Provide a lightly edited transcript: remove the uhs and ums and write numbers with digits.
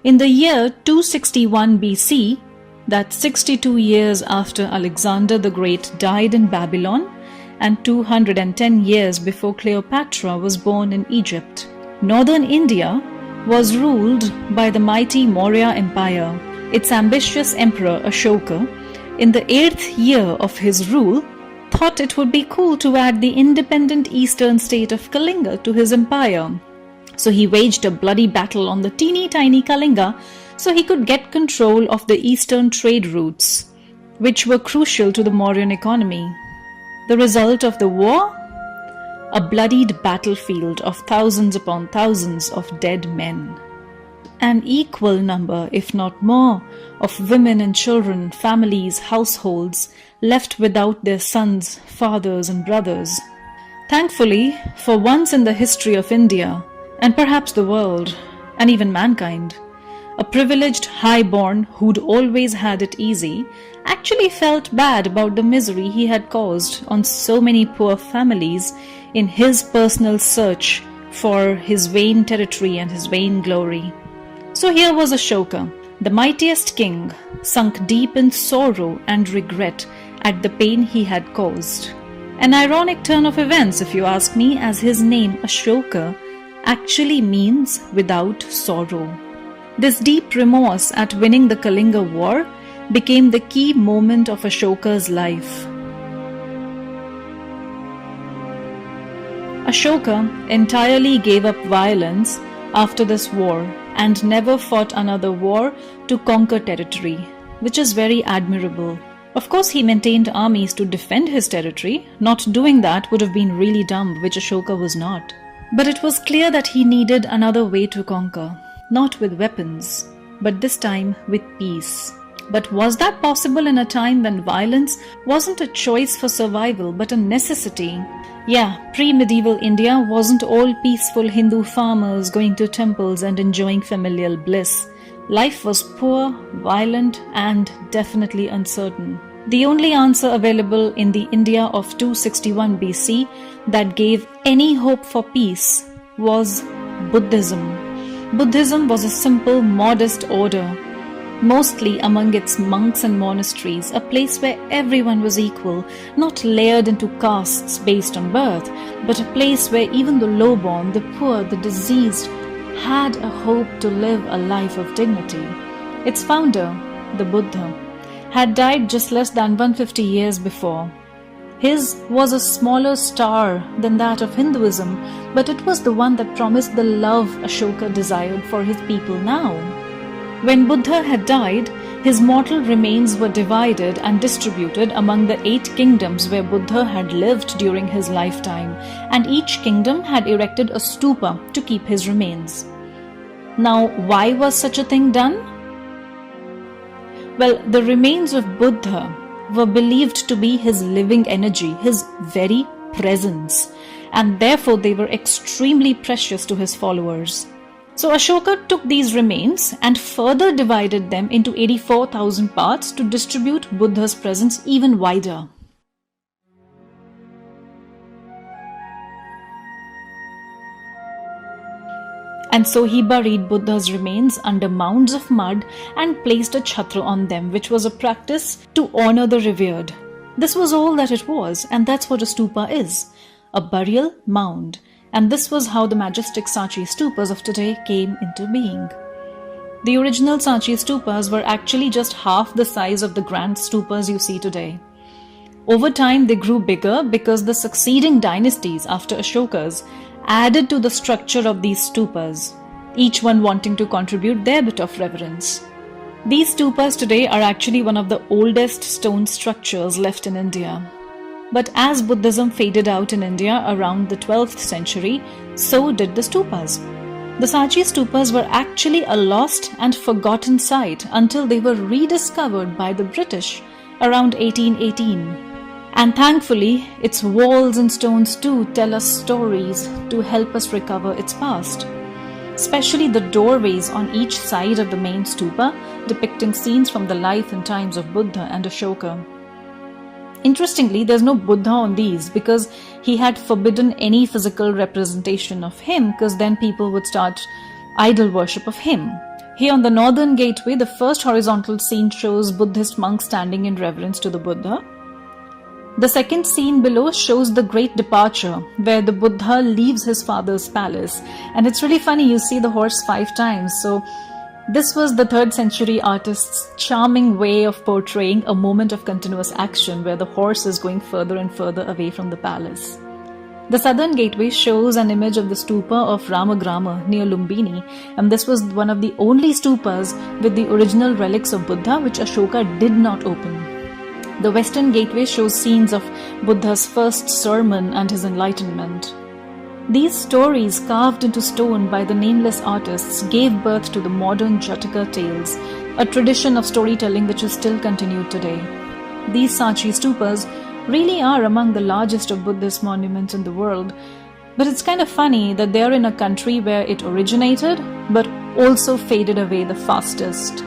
In the year 261 BC, that's 62 years after Alexander the Great died in Babylon and 210 years before Cleopatra was born in Egypt, northern India was ruled by the mighty Maurya Empire. Its ambitious emperor Ashoka, in the 8th year of his rule, thought it would be cool to add the independent eastern state of Kalinga to his empire. So he waged a bloody battle on the teeny tiny Kalinga so he could get control of the eastern trade routes, which were crucial to the Mauryan economy. The result of the war? A bloodied battlefield of thousands upon thousands of dead men. An equal number, if not more, of women and children, families, households left without their sons, fathers and brothers. Thankfully, for once in the history of India, and perhaps the world, and even mankind, a privileged highborn who'd always had it easy actually felt bad about the misery he had caused on so many poor families in his personal search for his vain territory and his vain glory. So here was Ashoka, the mightiest king, sunk deep in sorrow and regret at the pain he had caused. An ironic turn of events, if you ask me, as his name Ashoka actually means without sorrow. This deep remorse at winning the Kalinga War became the key moment of Ashoka's life. Ashoka entirely gave up violence after this war and never fought another war to conquer territory, which is very admirable. Of course, he maintained armies to defend his territory. Not doing that would have been really dumb, which Ashoka was not. But it was clear that he needed another way to conquer, not with weapons, but this time with peace. But was that possible in a time when violence wasn't a choice for survival but a necessity? Yeah, pre-medieval India wasn't all peaceful Hindu farmers going to temples and enjoying familial bliss. Life was poor, violent, and definitely uncertain. The only answer available in the India of 261 BC that gave any hope for peace was Buddhism. Buddhism was a simple, modest order, mostly among its monks and monasteries, a place where everyone was equal, not layered into castes based on birth, but a place where even the lowborn, the poor, the diseased had a hope to live a life of dignity. Its founder, the Buddha, had died just less than 150 years before. His was a smaller star than that of Hinduism, but it was the one that promised the love Ashoka desired for his people now. When Buddha had died, his mortal remains were divided and distributed among the 8 kingdoms where Buddha had lived during his lifetime, and each kingdom had erected a stupa to keep his remains. Now, why was such a thing done? Well, the remains of Buddha were believed to be his living energy, his very presence, and therefore they were extremely precious to his followers. So Ashoka took these remains and further divided them into 84,000 parts to distribute Buddha's presence even wider. And so he buried Buddha's remains under mounds of mud and placed a chhatra on them, which was a practice to honor the revered. This was all that it was, and that's what a stupa is, a burial mound. And this was how the majestic Sanchi Stupas of today came into being. The original Sanchi Stupas were actually just half the size of the grand stupas you see today. Over time, they grew bigger because the succeeding dynasties after Ashoka's added to the structure of these stupas, each one wanting to contribute their bit of reverence. These stupas today are actually one of the oldest stone structures left in India. But as Buddhism faded out in India around the 12th century, so did the stupas. The Sanchi Stupas were actually a lost and forgotten sight until they were rediscovered by the British around 1818. And thankfully, its walls and stones too tell us stories to help us recover its past. Especially the doorways on each side of the main stupa, depicting scenes from the life and times of Buddha and Ashoka. Interestingly, there's no Buddha on these because he had forbidden any physical representation of him, because then people would start idol worship of him. Here on the northern gateway, the first horizontal scene shows Buddhist monks standing in reverence to the Buddha. The second scene below shows the Great Departure, where the Buddha leaves his father's palace. And it's really funny, you see the horse 5 times. So this was the 3rd century artist's charming way of portraying a moment of continuous action where the horse is going further and further away from the palace. The southern gateway shows an image of the stupa of Ramagrama near Lumbini, and this was one of the only stupas with the original relics of Buddha which Ashoka did not open. The western gateway shows scenes of Buddha's first sermon and his enlightenment. These stories, carved into stone by the nameless artists, gave birth to the modern Jataka tales, a tradition of storytelling which is still continued today. These Sanchi Stupas really are among the largest of Buddhist monuments in the world, but it's kind of funny that they are in a country where it originated, but also faded away the fastest.